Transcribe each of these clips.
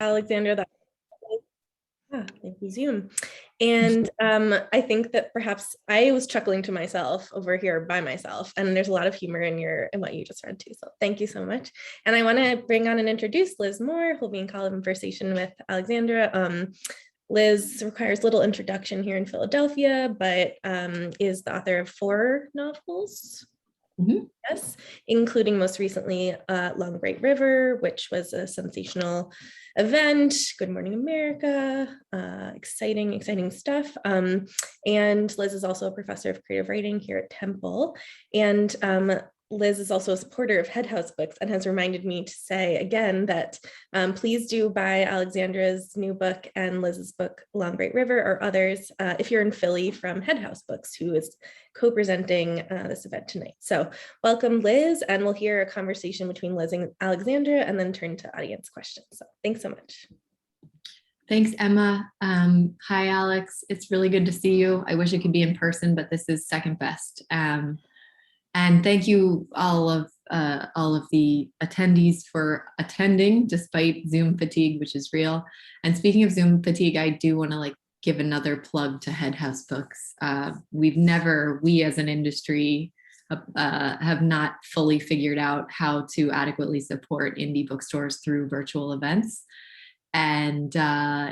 Alexandra, thank you, Zoom. And I think that perhaps I was chuckling to myself over here by myself, and there's a lot of humor in what you just read too. So thank you so much. And I want to bring on and introduce Liz Moore, who'll be in conversation with Alexandra. Liz requires little introduction here in Philadelphia, but is the author of 4 novels. Yes, including most recently Long Great River, which was a sensational event. Good Morning America, exciting stuff. And Liz is also a professor of creative writing here at Temple. And Liz is also a supporter of Headhouse Books and has reminded me to say again that please do buy Alexandra's new book and Liz's book, Long Great River, or others, if you're in Philly, from Headhouse Books, who is co-presenting this event tonight. So welcome, Liz, and we'll hear a conversation between Liz and Alexandra and then turn to audience questions. So thanks so much. Thanks, Emma. Hi, Alex. It's really good to see you. I wish it could be in person, but this is second best. And thank you all of the attendees for attending despite Zoom fatigue, which is real. And speaking of Zoom fatigue, I do want to give another plug to Headhouse Books. We as an industry have not fully figured out how to adequately support indie bookstores through virtual events. And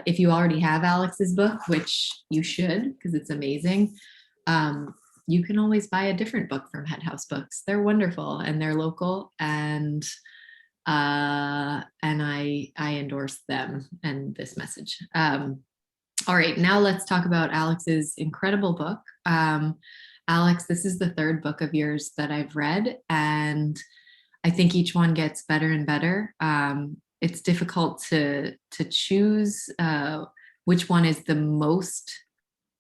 if you already have Alex's book, which you should, because it's amazing, you can always buy a different book from Headhouse Books. They're wonderful and they're local, and I endorse them and this message. All right, now let's talk about Alex's incredible book. Alex, this is the 3rd book of yours that I've read, and I think each one gets better and better. It's difficult to choose which one is the most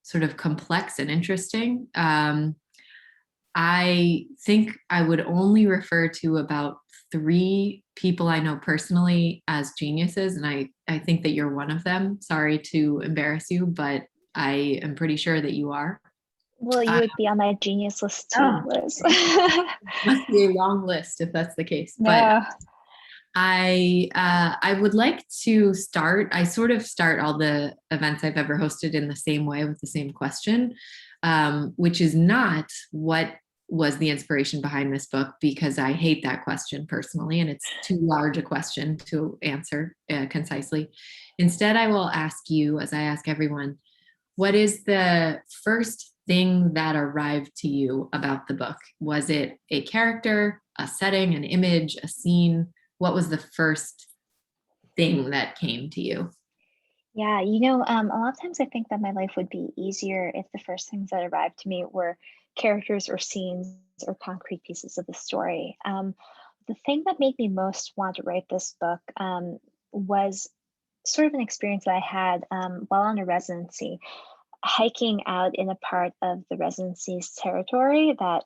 sort of complex and interesting. I think I would only refer to about 3 people I know personally as geniuses, and I think that you're one of them. Sorry to embarrass you, but I am pretty sure that you are. Well, you would be on my genius list too, Liz. Must be a long list if that's the case. Yeah. But I would like to start. I sort of start all the events I've ever hosted in the same way with the same question, which is not what was the inspiration behind this book, because I hate that question personally, and it's too large a question to answer concisely. Instead, I will ask you, as I ask everyone, what is the first thing that arrived to you about the book? Was it a character, a setting, an image, a scene? What was the first thing that came to you? Yeah, a lot of times I think that my life would be easier if the first things that arrived to me were characters or scenes or concrete pieces of the story. The thing that made me most want to write this book was sort of an experience that I had while on a residency, hiking out in a part of the residency's territory that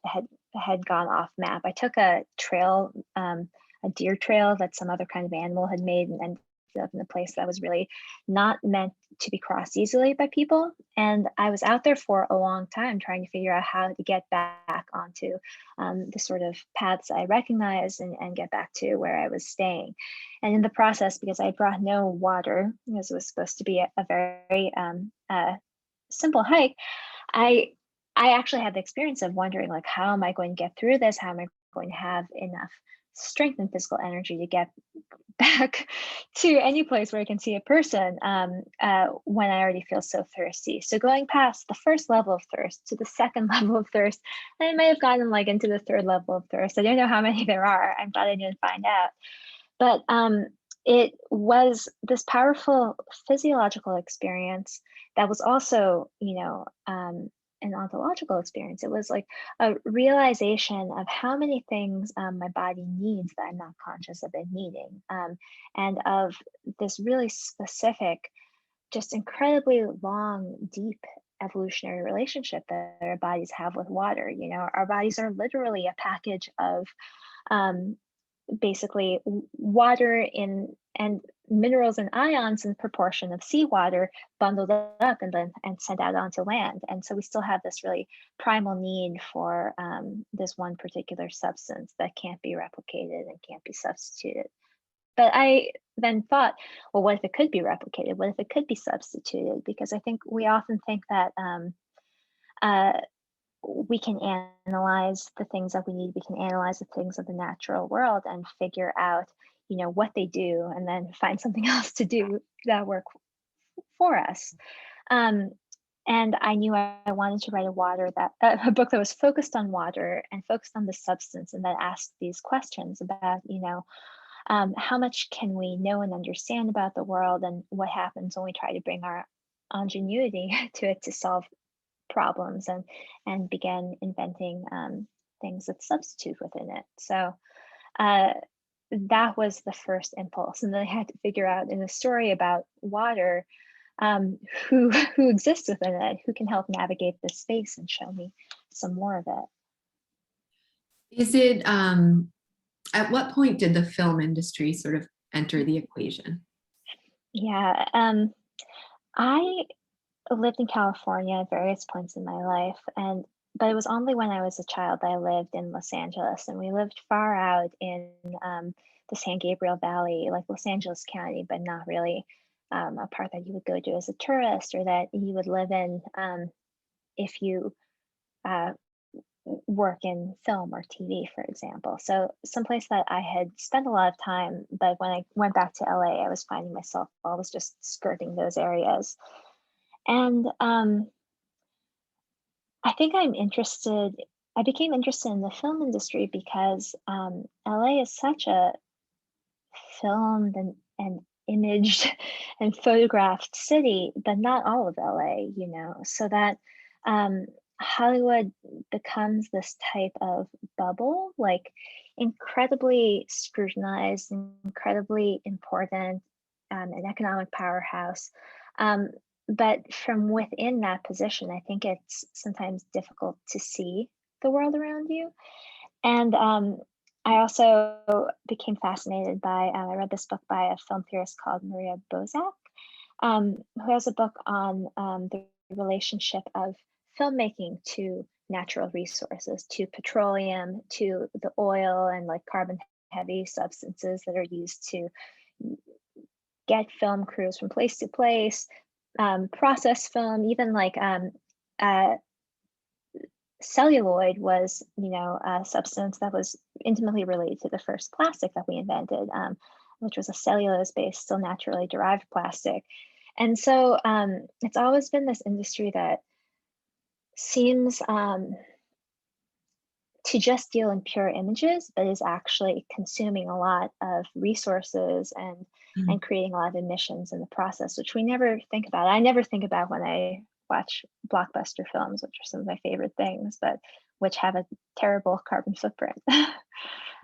had gone off map. I took a trail, a deer trail that some other kind of animal had made, and ended up in a place that was really not meant to be crossed easily by people. And I was out there for a long time trying to figure out how to get back onto the sort of paths I recognized and get back to where I was staying. And in the process, because I brought no water, because it was supposed to be a very simple hike, I actually had the experience of wondering, how am I going to get through this? How am I going to have enough strength and physical energy to get back to any place where I can see a person when I already feel so thirsty? So going past the first level of thirst to the second level of thirst, and I may have gotten into the 3rd level of thirst. I don't know how many there are. I'm glad I didn't find out. But it was this powerful physiological experience that was also, an ontological experience. It was like a realization of how many things my body needs that I'm not conscious of it needing, and of this really specific, just incredibly long, deep evolutionary relationship that our bodies have with water. Our bodies are literally a package of basically water and minerals and ions in proportion of seawater bundled up and sent out onto land. And so we still have this really primal need for this one particular substance that can't be replicated and can't be substituted. but I then thought, well, what if it could be replicated? What if it could be substituted? Because I think we often think that uh, we can analyze the things that we need. We can analyze the things of the natural world and figure out, what they do, and then find something else to do that work for us. Um, and I knew I wanted to write a book that was focused on water and focused on the substance, and that asked these questions about, how much can we know and understand about the world, and what happens when we try to bring our ingenuity to it to solve problems, and begin inventing things that substitute within it. So uh, that was the first impulse, and then I had to figure out in a story about water, who exists within it, who can help navigate this space and show me some more of it. Is it, at what point did the film industry sort of enter the equation? Yeah, I lived in California at various points in my life, but it was only when I was a child that I lived in Los Angeles, and we lived far out in the San Gabriel Valley, like Los Angeles County, but not really a part that you would go to as a tourist, or that you would live in if you uh, work in film or TV, for example. So someplace that I had spent a lot of time, but when I went back to LA, I was finding myself always just skirting those areas. And I think I became interested in the film industry because LA is such a filmed and imaged and photographed city, but not all of LA, so that Hollywood becomes this type of bubble, like incredibly scrutinized, incredibly important, an economic powerhouse. But from within that position, I think it's sometimes difficult to see the world around you. And I also became fascinated by, I read this book by a film theorist called Maria Bozak, who has a book on the relationship of filmmaking to natural resources, to petroleum, to the oil and like carbon heavy substances that are used to get film crews from place to place, process film, even like celluloid was, a substance that was intimately related to the first plastic that we invented, which was a cellulose-based, still naturally derived plastic. And so it's always been this industry that seems to just deal in pure images, but is actually consuming a lot of resources and creating a lot of emissions in the process, which we never think about. I never think about when I watch blockbuster films, which are some of my favorite things, but which have a terrible carbon footprint.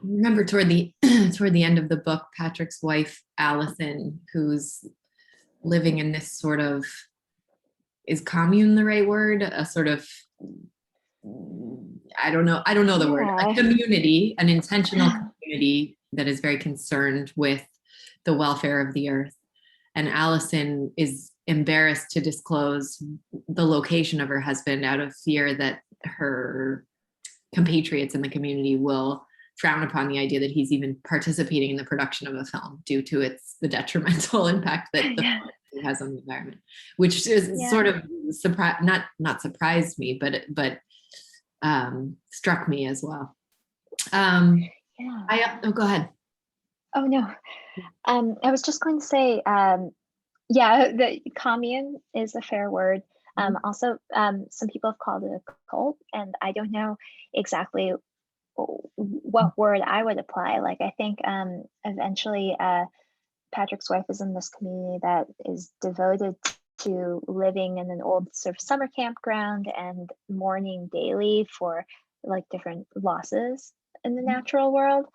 Remember toward the end of the book, Patrick's wife, Allison, who's living in this sort of, is commune the right word? A sort of, I don't know the word, a community, an intentional community that is very concerned with the welfare of the earth. And Allison is embarrassed to disclose the location of her husband out of fear that her compatriots in the community will frown upon the idea that he's even participating in the production of a film due to the detrimental impact that the film has on the environment, which is sort of not surprised me, but struck me as well. Go ahead. Oh no, I was just going to say, the commune is a fair word. Also, some people have called it a cult, and I don't know exactly what word I would apply. Like, I think eventually Patrick's wife is in this community that is devoted to living in an old sort of summer campground and mourning daily for like different losses in the natural world.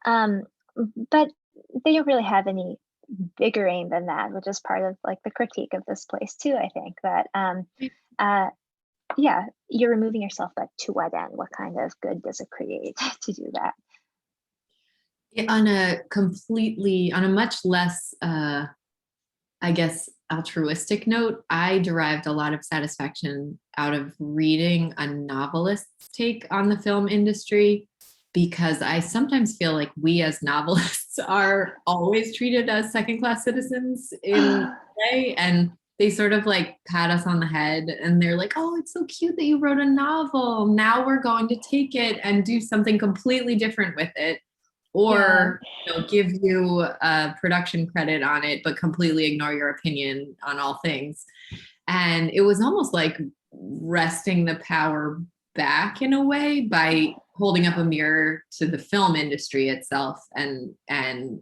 But they don't really have any bigger aim than that, which is part of like the critique of this place too. I think that you're removing yourself, but to what end? What kind of good does it create to do that? On a much less, I guess, altruistic note, I derived a lot of satisfaction out of reading a novelist's take on the film industry, because I sometimes feel like we as novelists are always treated as second-class citizens in LA, and they sort of like pat us on the head and they're like, oh, it's so cute that you wrote a novel. Now we're going to take it and do something completely different with it. Or give you a production credit on it, but completely ignore your opinion on all things. And it was almost like wresting the power back in a way by holding up a mirror to the film industry itself and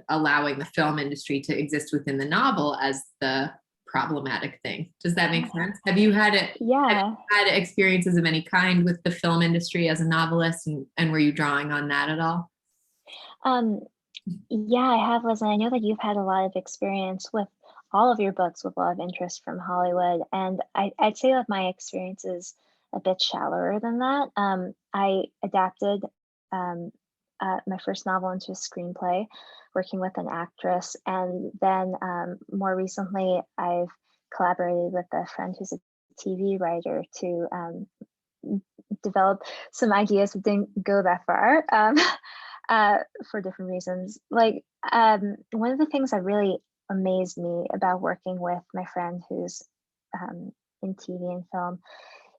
allowing the film industry to exist within the novel as the problematic thing. Does that make sense? Have you had it? Yeah. Have you had experiences of any kind with the film industry as a novelist, and were you drawing on that at all? Yeah, I have, Liz, and I know that you've had a lot of experience with all of your books with a lot of interest from Hollywood. And I'd say that my experience is a bit shallower than that. I adapted my first novel into a screenplay, working with an actress. And then more recently, I've collaborated with a friend who's a TV writer to develop some ideas that didn't go that far. For different reasons. Like one of the things that really amazed me about working with my friend who's in TV and film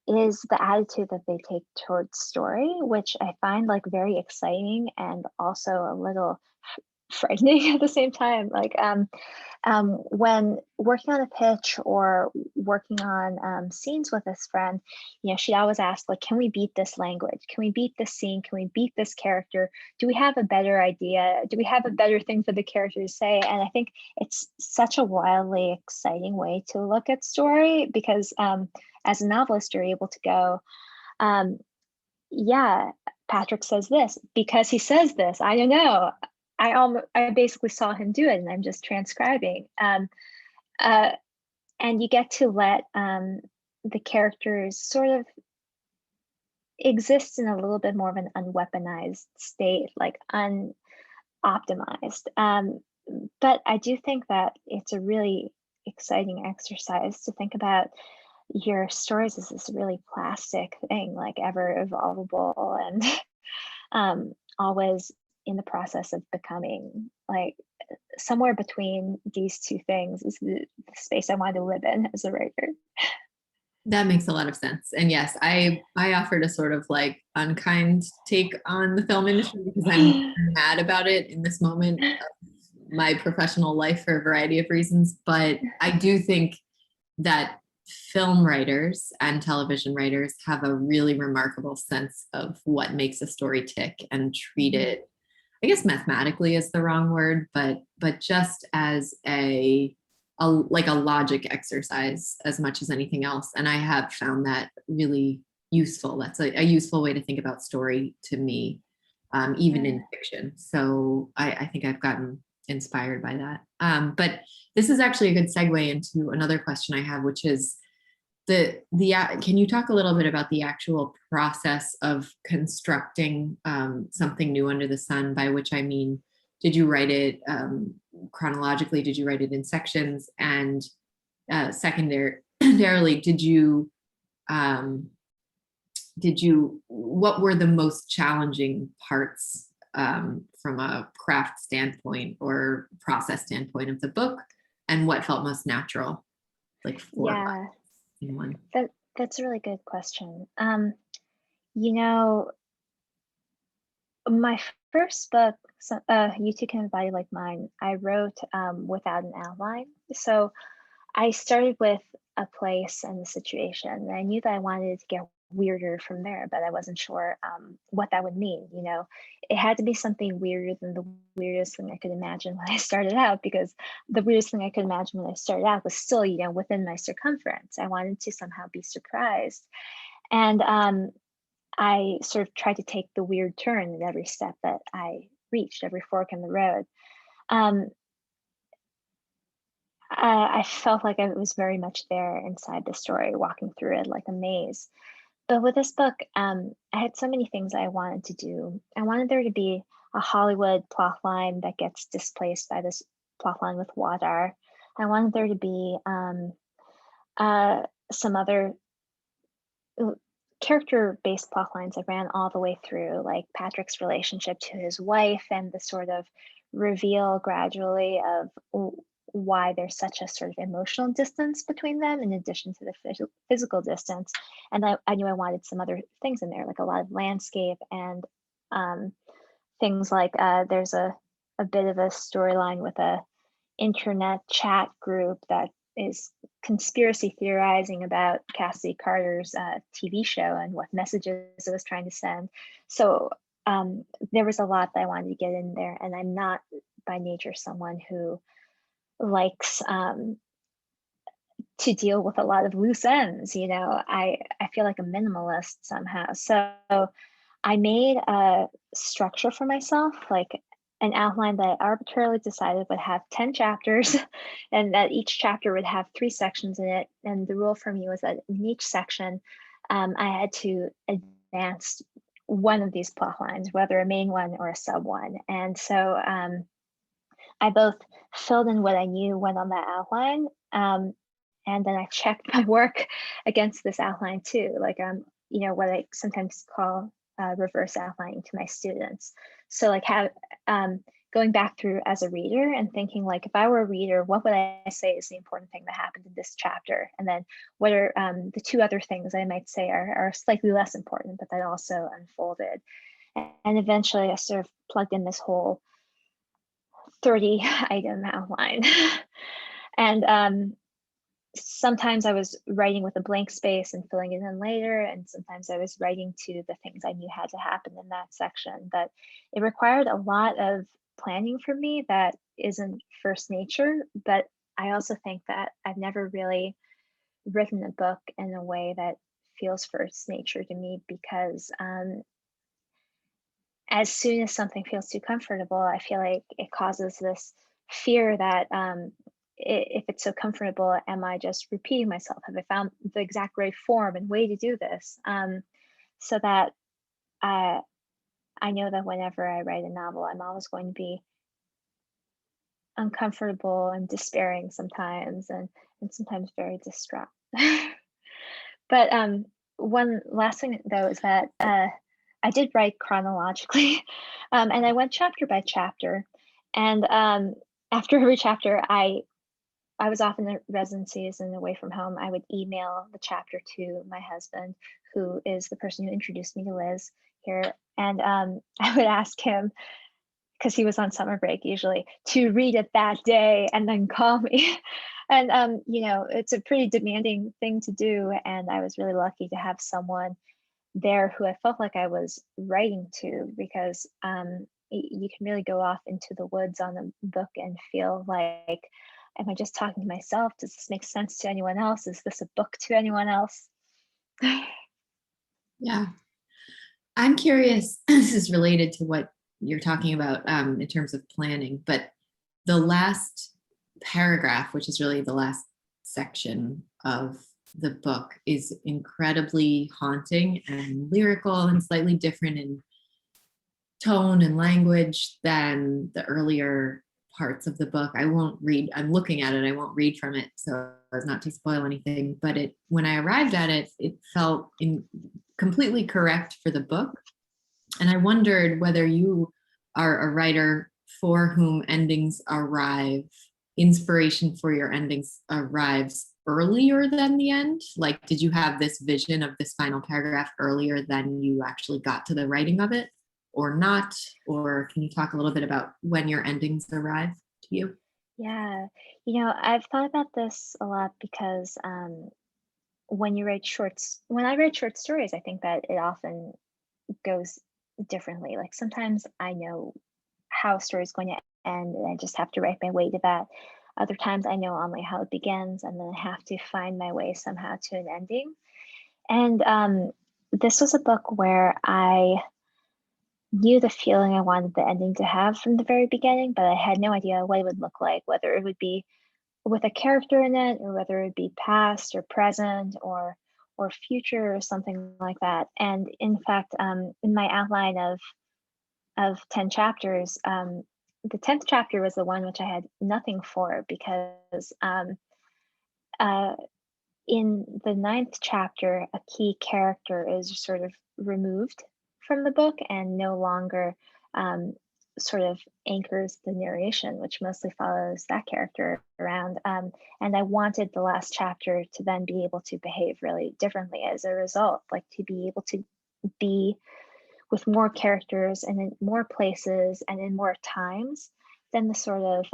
is the attitude that they take towards story, which I find like very exciting and also a little frightening at the same time. Like when working on a pitch or working on scenes with this friend, she'd always ask, like, can we beat this language? Can we beat this scene? Can we beat this character? Do we have a better idea? Do we have a better thing for the character to say? And I think it's such a wildly exciting way to look at story because as a novelist, you're able to go, yeah, Patrick says this because he says this. I don't know. I basically saw him do it, and I'm just transcribing. And you get to let the characters sort of exist in a little bit more of an unweaponized state, like unoptimized. But I do think that it's a really exciting exercise to think about your stories as this really plastic thing, like ever evolvable and always in the process of becoming. Like somewhere between these two things is the space I want to live in as a writer. That makes a lot of sense. And yes, I offered a sort of like unkind take on the film industry because I'm mad about it in this moment of my professional life for a variety of reasons. But I do think that film writers and television writers have a really remarkable sense of what makes a story tick and treat it, I guess mathematically is the wrong word, but just as a logic exercise as much as anything else. And I have found that really useful. That's a useful way to think about story to me, even in fiction. So I think I've gotten inspired by that. But this is actually a good segue into another question I have, which is can you talk a little bit about the actual process of constructing something new under the sun, by which I mean, did you write it chronologically? Did you write it in sections? And secondarily, what were the most challenging parts from a craft standpoint or process standpoint of the book, and what felt most natural? Like one. That's a really good question. My first book, You Two Can Have a Body Like Mine, I wrote without an outline. So I started with a place and the situation, and I knew that I wanted it to get weirder from there, but I wasn't sure what that would mean. It had to be something weirder than the weirdest thing I could imagine when I started out, because the weirdest thing I could imagine when I started out was still, within my circumference. I wanted to somehow be surprised. And I sort of tried to take the weird turn at every step that I reached, every fork in the road. I felt like I was very much there inside the story, walking through it like a maze. But with this book, I had so many things I wanted to do. I wanted there to be a Hollywood plotline that gets displaced by this plotline with water. I wanted there to be some other character-based plotlines that ran all the way through, like Patrick's relationship to his wife and the sort of reveal gradually of why there's such a sort of emotional distance between them in addition to the physical distance. And I knew I wanted some other things in there, like a lot of landscape and things like there's a bit of a storyline with a internet chat group that is conspiracy theorizing about Cassidy Carter's TV show and what messages it was trying to send. So there was a lot that I wanted to get in there, and I'm not by nature someone who likes to deal with a lot of loose ends. You know, I feel like a minimalist somehow. So I made a structure for myself, like an outline that I arbitrarily decided would have 10 chapters and that each chapter would have 3 sections in it. And the rule for me was that in each section, I had to advance one of these plot lines, whether a main one or a sub one. And so I both filled in what I knew went on that outline, and then I checked my work against this outline too, like you know, what I sometimes call reverse outlining to my students. So like going back through as a reader and thinking like, if I were a reader, what would I say is the important thing that happened in this chapter? And then what are the 2 other things I might say are slightly less important, but that also unfolded. And eventually I sort of plugged in this whole 30 item outline. And sometimes I was writing with a blank space and filling it in later, and sometimes I was writing to the things I knew had to happen in that section. But it required a lot of planning for me that isn't first nature, but I also think that I've never really written a book in a way that feels first nature to me, because as soon as something feels too comfortable, I feel like it causes this fear that if it's so comfortable, am I just repeating myself? Have I found the exact right form and way to do this? So that I know that whenever I write a novel, I'm always going to be uncomfortable and despairing sometimes, and sometimes very distraught. But one last thing though is that I did write chronologically, and I went chapter by chapter. And after every chapter, I was often in residencies and away from home. I would email the chapter to my husband, who is the person who introduced me to Liz here. And I would ask him, because he was on summer break usually, to read it that day and then call me. And, you know, it's a pretty demanding thing to do. And I was really lucky to have someone there who I felt like I was writing to, because you can really go off into the woods on a book and feel like, am I just talking to myself? Does this make sense to anyone else? Is this a book to anyone else? Yeah. I'm curious, this is related to what you're talking about in terms of planning, but the last paragraph, which is really the last section of the book, is incredibly haunting and lyrical and slightly different in tone and language than the earlier parts of the book. I won't read, I'm looking at it, I won't read from it so as not to spoil anything, but when I arrived at it, it felt completely correct for the book. And I wondered whether you are a writer for whom endings arrive, inspiration for your endings arrives earlier than the end? Like, did you have this vision of this final paragraph earlier than you actually got to the writing of it, or not? Or can you talk a little bit about when your endings arrive to you? Yeah, you know, I've thought about this a lot because when I write short stories, I think that it often goes differently. Like sometimes I know how a story is going to end and I just have to write my way to that. Other times I know only how it begins, and then I have to find my way somehow to an ending. And this was a book where I knew the feeling I wanted the ending to have from the very beginning, but I had no idea what it would look like, whether it would be with a character in it, or whether it would be past or present or future or something like that. And in fact, in my outline of 10 chapters, the 10th chapter was the one which I had nothing for, because in the 9th chapter, a key character is sort of removed from the book and no longer sort of anchors the narration, which mostly follows that character around. And I wanted the last chapter to then be able to behave really differently as a result, like to be able to be with more characters and in more places and in more times than the sort of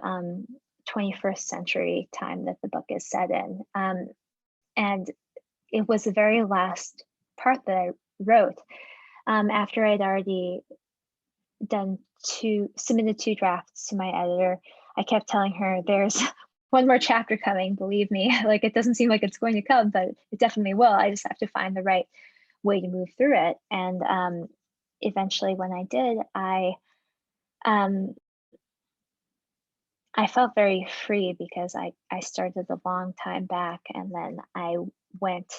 21st century time that the book is set in. And it was the very last part that I wrote after I'd already submitted 2 drafts to my editor. I kept telling her, there's one more chapter coming, believe me. Like, it doesn't seem like it's going to come, but it definitely will. I just have to find the right way to move through it. And eventually when I did, I felt very free because I started a long time back, and then I went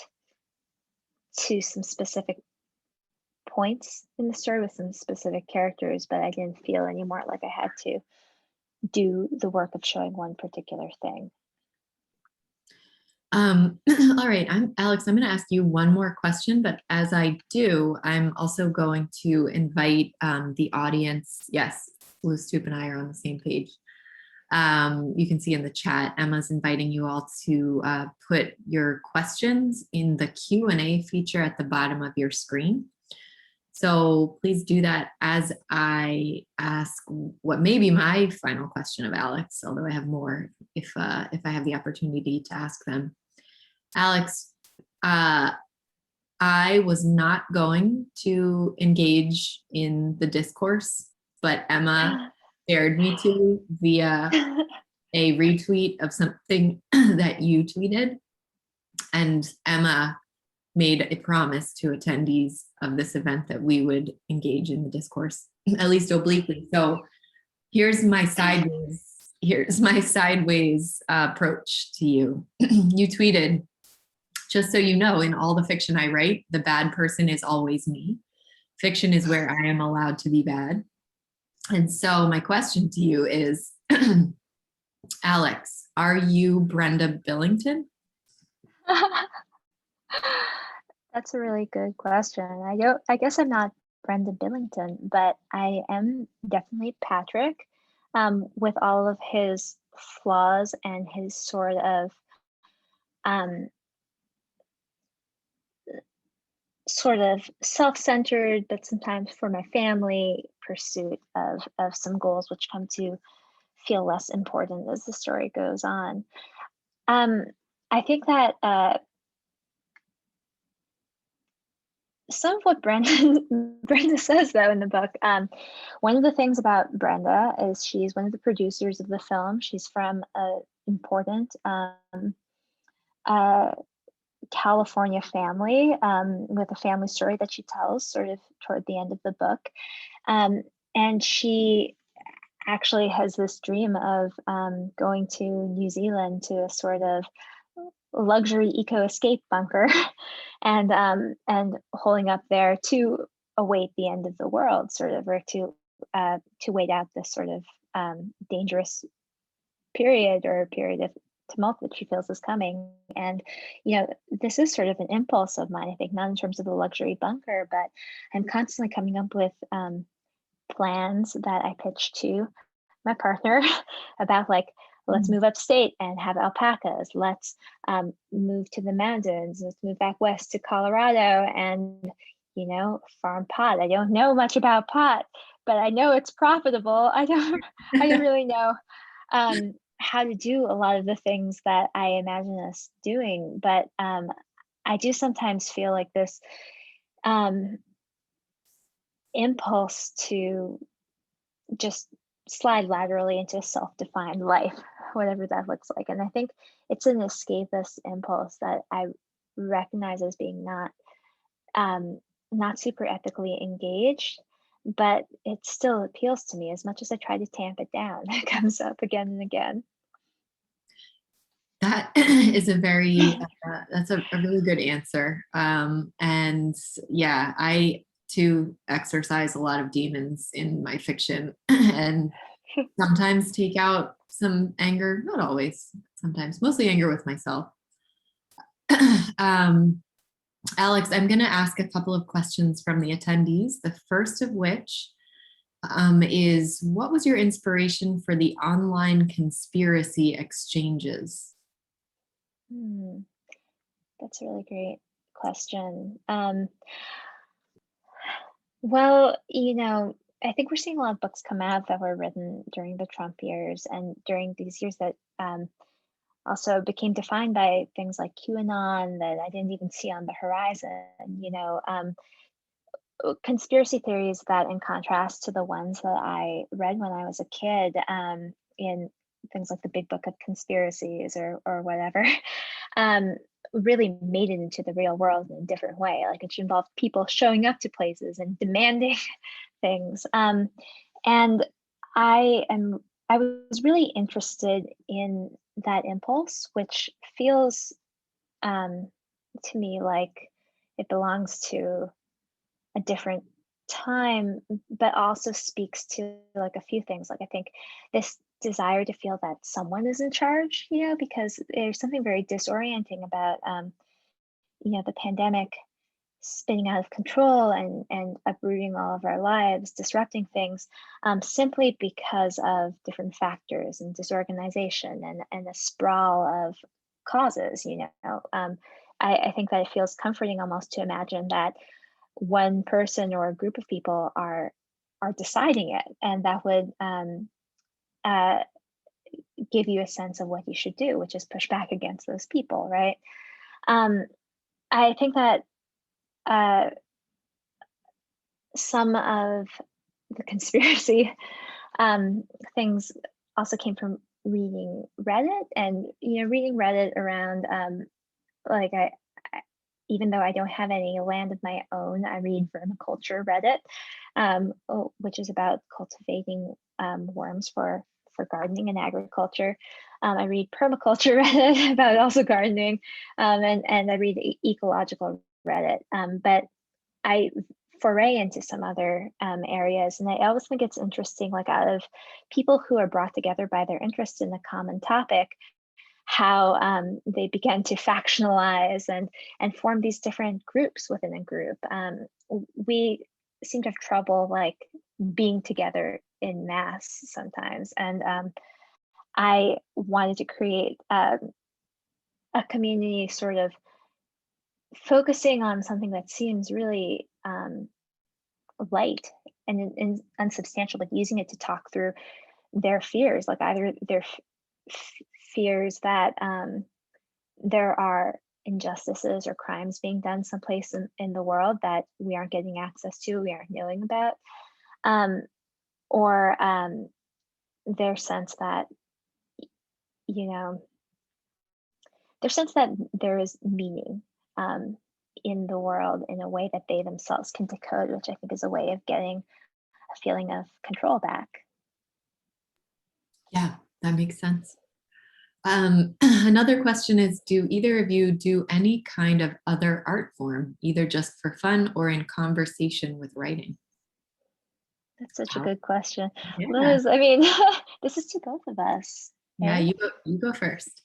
to some specific points in the story with some specific characters, but I didn't feel anymore like I had to do the work of showing one particular thing. All right, Alex, I'm going to ask you one more question, but as I do, I'm also going to invite the audience. Yes, Blue Stoop and I are on the same page. You can see in the chat, Emma's inviting you all to put your questions in the Q&A feature at the bottom of your screen. So please do that as I ask what may be my final question of Alex, although I have more if I have the opportunity to ask them. Alex, I was not going to engage in the discourse, but Emma dared me to via a retweet of something that you tweeted. And Emma made a promise to attendees of this event that we would engage in the discourse, at least obliquely. So here's my sideways approach to you. You tweeted, "Just so you know, in all the fiction I write, the bad person is always me. Fiction is where I am allowed to be bad." And so my question to you is, Alex, are you Brenda Billington? That's a really good question. I guess I'm not Brenda Billington, but I am definitely Patrick, with all of his flaws and his sort of self-centered, but sometimes for my family, pursuit of some goals which come to feel less important as the story goes on. I think that some of what Brenda says, though, in the book, one of the things about Brenda is she's one of the producers of the film. She's from an important California family with a family story that she tells sort of toward the end of the book. And she actually has this dream of going to New Zealand to a sort of luxury eco-escape bunker and holding up there to await the end of the world, sort of, or to wait out this sort of dangerous period of tumult that she feels is coming. And this is sort of an impulse of mine, I think, not in terms of the luxury bunker, but I'm constantly coming up with plans that I pitch to my partner about, like, let's move upstate and have alpacas. Let's move to the mountains. Let's move back west to Colorado and, farm pot. I don't know much about pot, but I know it's profitable. I don't really know how to do a lot of the things that I imagine us doing. But I do sometimes feel like this impulse to just slide laterally into a self-defined life, whatever that looks like. And I think it's an escapist impulse that I recognize as being not super ethically engaged, but it still appeals to me as much as I try to tamp it down. It comes up again and again. That is that's a really good answer. And yeah, I too exercise a lot of demons in my fiction and sometimes take out some anger, not always, sometimes, mostly anger with myself. Alex, I'm going to ask a couple of questions from the attendees, the first of which is what was your inspiration for the online conspiracy exchanges? That's a really great question. Well, I think we're seeing a lot of books come out that were written during the Trump years and during these years that also became defined by things like QAnon that I didn't even see on the horizon. Conspiracy theories that, in contrast to the ones that I read when I was a kid, in things like the Big Book of Conspiracies or whatever, really made it into the real world in a different way. Like it involved people showing up to places and demanding things. And I was really interested in that impulse, which feels to me like it belongs to a different time, but also speaks to like a few things. Like I think this desire to feel that someone is in charge, because there's something very disorienting about the pandemic spinning out of control and uprooting all of our lives, disrupting things, simply because of different factors and disorganization and a sprawl of causes. I think that it feels comforting almost to imagine that one person or a group of people are deciding it, and that would uh, give you a sense of what you should do, which is push back against those people, right? I think that some of the conspiracy things also came from reading Reddit, and reading Reddit around like even though I don't have any land of my own, I read vermiculture Reddit, which is about cultivating worms for gardening and agriculture. I read permaculture Reddit about also gardening, and I read ecological Reddit. But I foray into some other areas, and I always think it's interesting, like out of people who are brought together by their interest in a common topic, how they began to factionalize and form these different groups within a group. We seem to have trouble like being together in mass sometimes, and I wanted to create a community sort of focusing on something that seems really light and unsubstantial, like using it to talk through their fears, like either their fears that there are injustices or crimes being done someplace in the world that we aren't getting access to, we aren't knowing about, or their sense that, their sense that there is meaning in the world in a way that they themselves can decode, which I think is a way of getting a feeling of control back. Yeah, that makes sense. Another question is, do either of you do any kind of other art form, either just for fun or in conversation with writing? That's such a good question. Yeah. Liz, I mean, this is to both of us. Yeah, right? you go first.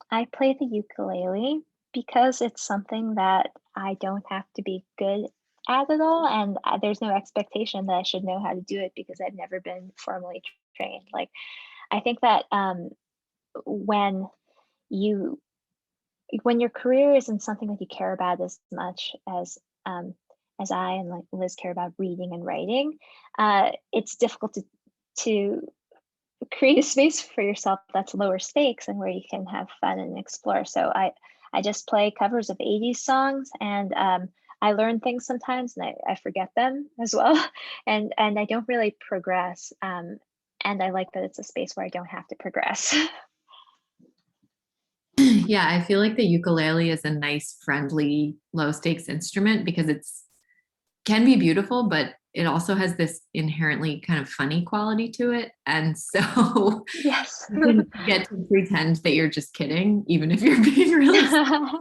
I play the ukulele because it's something that I don't have to be good at all, and there's no expectation that I should know how to do it because I've never been formally trained. Like, I think that when you when your career isn't something that you care about as much as I and like Liz care about reading and writing, it's difficult to create a space for yourself that's lower stakes and where you can have fun and explore. So I just play covers of 80s songs, and I learn things sometimes and I forget them as well. And I don't really progress. And I like that it's a space where I don't have to progress. Yeah, I feel like the ukulele is a nice, friendly, low stakes instrument because can be beautiful, but it also has this inherently kind of funny quality to it. And so Yes. you can get to pretend that you're just kidding, even if you're being really serious.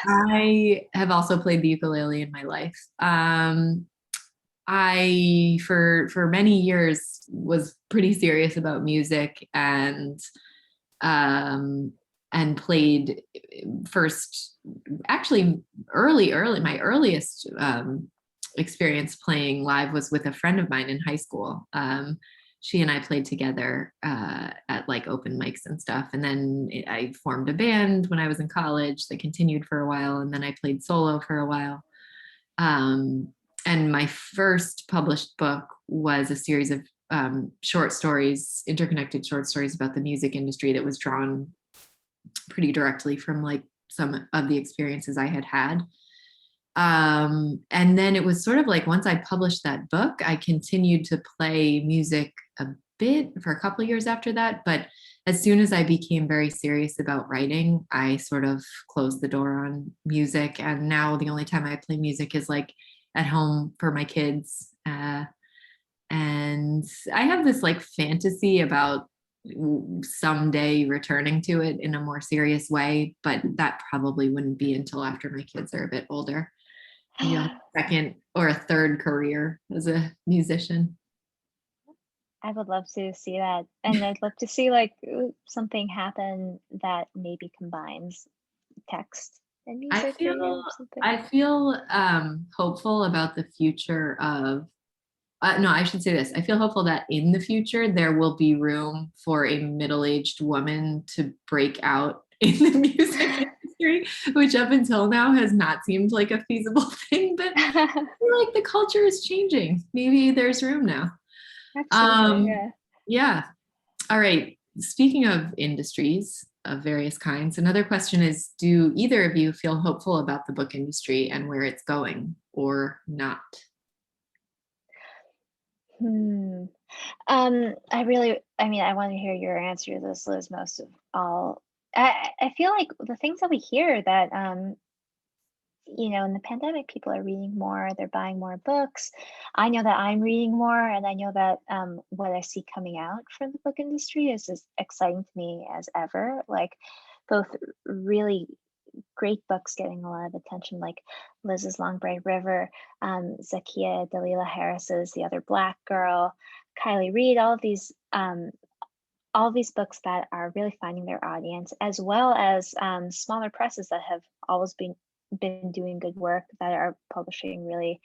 I have also played the ukulele in my life. I for many years was pretty serious about music and and played first, actually my earliest experience playing live was with a friend of mine in high school. She and I played together at like open mics and stuff. And then I formed a band when I was in college that continued for a while. And then I played solo for a while. And my first published book was a series of short stories, interconnected short stories about the music industry that was drawn pretty directly from like some of the experiences I had had. And then it was sort of like once I published that book, I continued to play music a bit for a couple of years after that. But as soon as I became very serious about writing, I sort of closed the door on music. And now the only time I play music is like at home for my kids. And I have this like fantasy about someday returning to it in a more serious way, but that probably wouldn't be until after my kids are a bit older. You know, second or a third career as a musician. I would love to see that. And I'd love to see like something happen that maybe combines text and music for you or something. I feel hopeful about the future of no, I should say this. I feel hopeful that in the future there will be room for a middle-aged woman to break out in the music industry, which up until now has not seemed like a feasible thing. But I feel like the culture is changing. Maybe there's room now. Absolutely, yeah. All right. Speaking of industries of various kinds, another question is, do either of you feel hopeful about the book industry and where it's going or not? I want to hear your answer to this, Liz, most of all. I feel like the things that we hear that, in the pandemic, people are reading more, they're buying more books. I know that I'm reading more, and I know that what I see coming out from the book industry is as exciting to me as ever. Like both really great books getting a lot of attention, like Liz's Long Bright River, Zakiya Dalila Harris's The Other Black Girl, Kylie Reed, all of these books that are really finding their audience, as well as smaller presses that have always been doing good work that are publishing really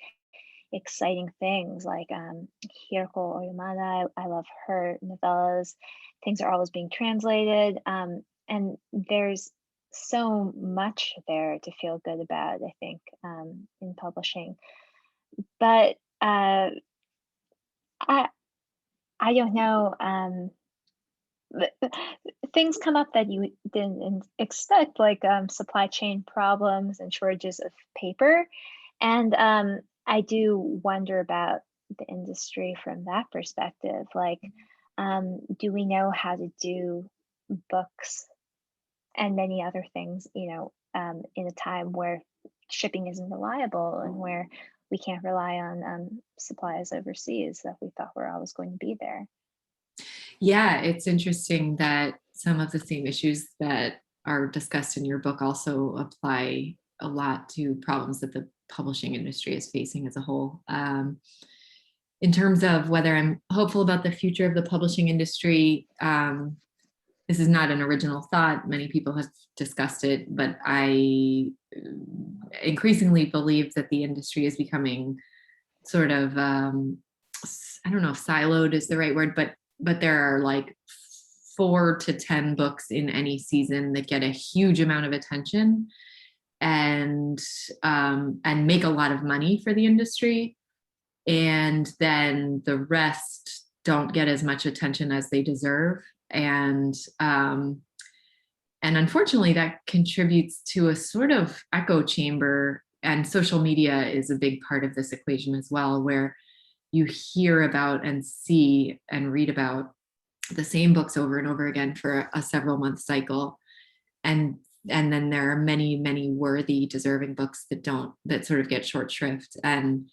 exciting things, like Hiroko Oyamada. I love her novellas. Things are always being translated, and there's so much there to feel good about, I think, in publishing. But I don't know. Things come up that you didn't expect, like supply chain problems and shortages of paper. And I do wonder about the industry from that perspective. Like, do we know how to do books and many other things, in a time where shipping isn't reliable and where we can't rely on supplies overseas that we thought were always going to be there? Yeah, it's interesting that some of the same issues that are discussed in your book also apply a lot to problems that the publishing industry is facing as a whole. In terms of whether I'm hopeful about the future of the publishing industry, this is not an original thought. Many people have discussed it, but I increasingly believe that the industry is becoming sort of, I don't know if siloed is the right word, but there are like 4 to 10 books in any season that get a huge amount of attention and make a lot of money for the industry. And then the rest don't get as much attention as they deserve. And unfortunately, that contributes to a sort of echo chamber, and social media is a big part of this equation as well, where you hear about and see and read about the same books over and over again for a several month cycle. And then there are many, many worthy, deserving books that sort of get short shrift. And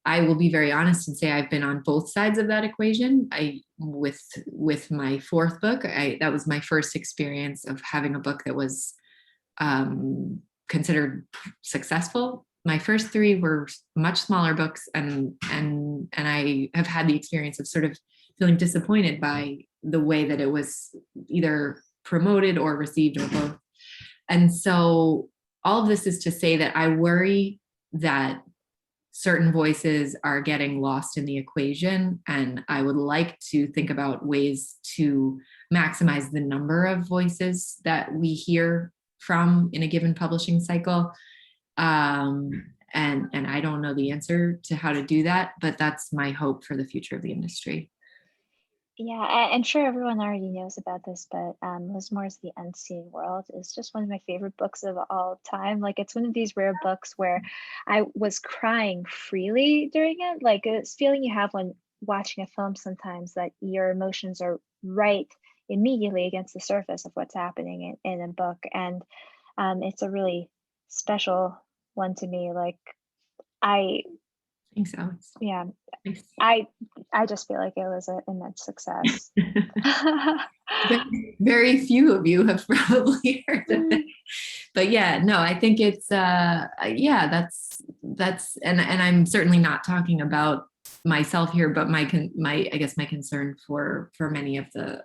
I will be very honest and say I've been on both sides of that equation. With my 4th book, that was my first experience of having a book that was considered successful. My first 3 were much smaller books, and I have had the experience of sort of feeling disappointed by the way that it was either promoted or received or both. And so all of this is to say that I worry that certain voices are getting lost in the equation. And I would like to think about ways to maximize the number of voices that we hear from in a given publishing cycle. And I don't know the answer to how to do that, but that's my hope for the future of the industry. Yeah, I'm sure everyone already knows about this, but Liz Moore's The Unseen World is just one of my favorite books of all time. Like, it's one of these rare books where I was crying freely during it. Like, it's feeling you have when watching a film sometimes, that your emotions are right immediately against the surface of what's happening in a book. And it's a really special one to me. Like, Thanks, Alex. yeah, Thanks. I just feel like it was an immense success. Very few of you have probably heard of it. But yeah, no, I think it's yeah, that's and I'm certainly not talking about myself here, but my I guess my concern for many of the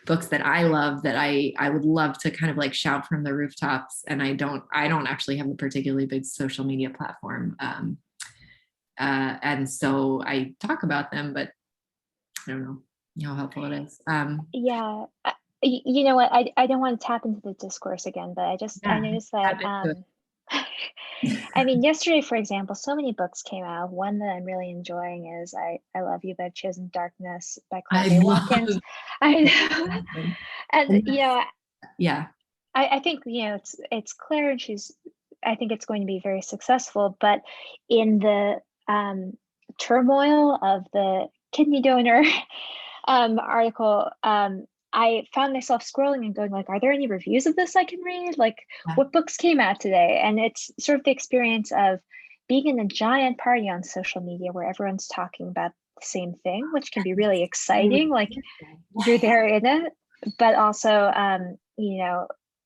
books that I love, that I would love to kind of like shout from the rooftops, and I don't actually have a particularly big social media platform. And so I talk about them, but I don't know how helpful it is. Yeah, you know what? I don't want to tap into the discourse again, but I noticed that. I mean, yesterday, for example, so many books came out. One that I'm really enjoying is "I Love You" by Chosen Darkness by Claudia Watkins. I know, and yeah, I think it's Claire, and I think it's going to be very successful. But in the turmoil of the kidney donor article, I found myself scrolling and going like, are there any reviews of this I can read? Like, what books came out today? And it's sort of the experience of being in a giant party on social media where everyone's talking about the same thing, which can be really exciting. Like, you're there in it, but also,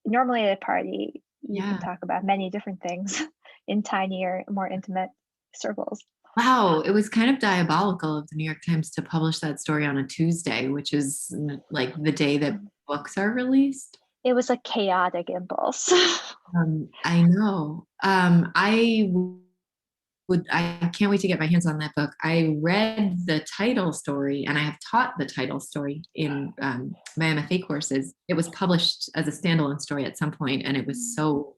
normally at a party, you can talk about many different things in tinier, more intimate circles. Wow, it was kind of diabolical of the New York Times to publish that story on a Tuesday, which is like the day that books are released. It was a chaotic impulse. I know. I can't wait to get my hands on that book. I read the title story, and I have taught the title story in my MFA courses. It was published as a standalone story at some point, and it was so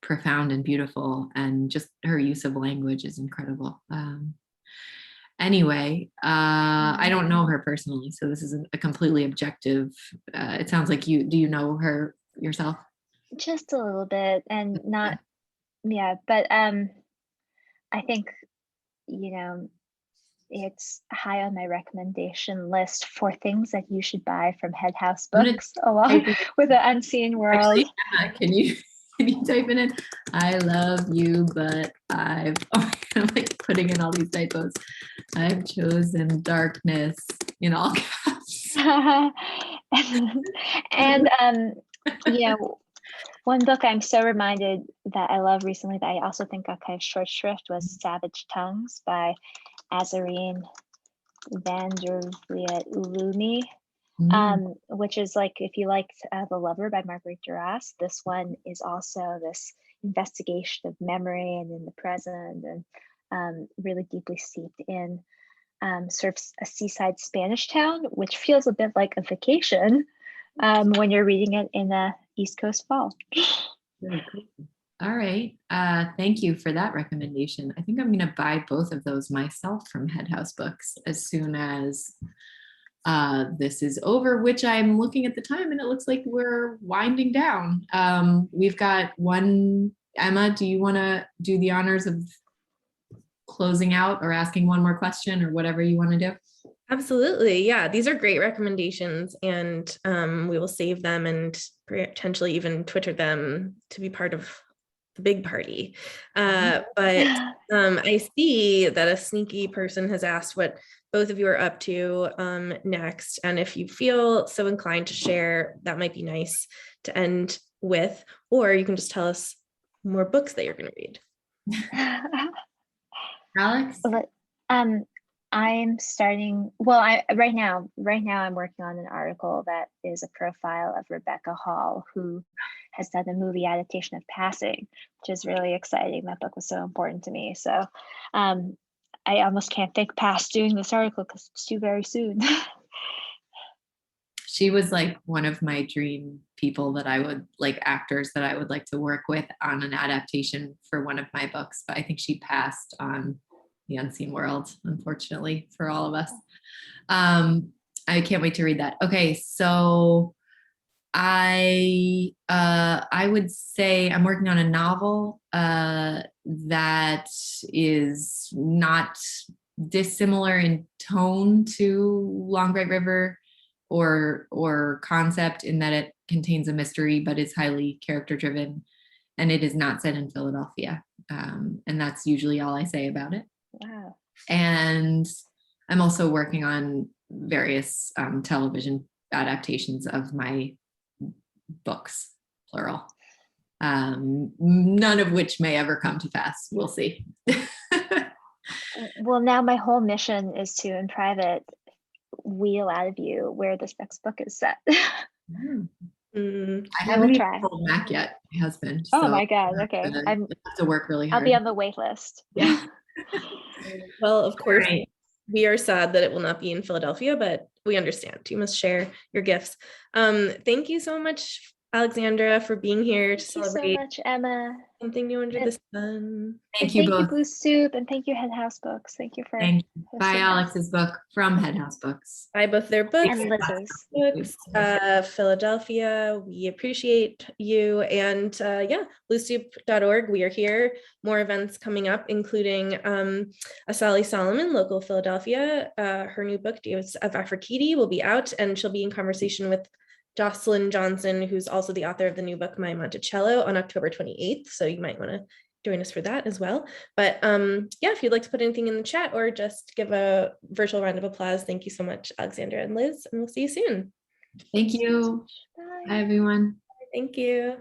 profound and beautiful, and just her use of language is incredible. Anyway, I don't know her personally, so this is a completely objective. It sounds like do you know her yourself? Just a little bit, and not, but I think, it's high on my recommendation list for things that you should buy from Head House Books, along with The Unseen World. Actually, can you type in it? I love you, but I'm like putting in all these typos. I've chosen darkness in all caps. And one book I'm so reminded that I love recently that I also think got kind of short shrift was Savage Tongues by Azarine van der Vliet Ulumi. Which is like, if you liked The Lover by Marguerite Duras, this one is also this investigation of memory and in the present, and really deeply steeped in sort of a seaside Spanish town, which feels a bit like a vacation when you're reading it in a East Coast fall. Really cool. All right. Thank you for that recommendation. I think I'm going to buy both of those myself from Head House Books as soon as this is over, which I'm looking at the time and it looks like we're winding down. We've got one. Emma, do you want to do the honors of closing out or asking one more question or whatever you want to do? Absolutely. Yeah, these are great recommendations, and we will save them and potentially even Twitter them to be part of the big party. But I see that a sneaky person has asked what both of you are up to next. And if you feel so inclined to share, that might be nice to end with, or you can just tell us more books that you're going to read. Alex? I'm starting, well, right now I'm working on an article that is a profile of Rebecca Hall, who has done the movie adaptation of Passing, which is really exciting. That book was so important to me. So I almost can't think past doing this article because it's due very soon. She was like one of my dream people that I would like, actors that I would like to work with on an adaptation for one of my books, but I think she passed on The Unseen World, unfortunately, for all of us. I can't wait to read that. Okay, so I would say I'm working on a novel that is not dissimilar in tone to Long Bright River or concept, in that it contains a mystery but is highly character driven, and it is not set in Philadelphia. And that's usually all I say about it. Wow. And I'm also working on various television adaptations of my books, plural. None of which may ever come to pass. We'll see. Well, now my whole mission is to, in private, wheel out of you where this next book is set. I haven't even try. told Mac yet, my husband. Oh so my God. Okay. I have to work really hard. I'll be on the wait list. Yeah. Well, of course, Right. we are sad that it will not be in Philadelphia, but we understand. You must share your gifts. Thank you so much, Alexandra, for being here to Thank you so celebrate much, Emma. something new under the sun. Thank you both. Blue Soup, and thank you, Head House Books. Thank you for Thank you. Buy hosting us. Alex's book from Head House Books. Buy both their books. And Liz's. Books, Philadelphia. We appreciate you. And yeah, bluesoup.org. We are here. More events coming up, including Asali Solomon, local Philadelphia. Her new book, Days of Aphrodite, will be out, and she'll be in conversation with Jocelyn Johnson, who's also the author of the new book, My Monticello, on October 28th. So you might want to join us for that as well. But yeah, if you'd like to put anything in the chat or just give a virtual round of applause, thank you so much, Alexandra and Liz, and we'll see you soon. Thank you. Bye, everyone. Thank you.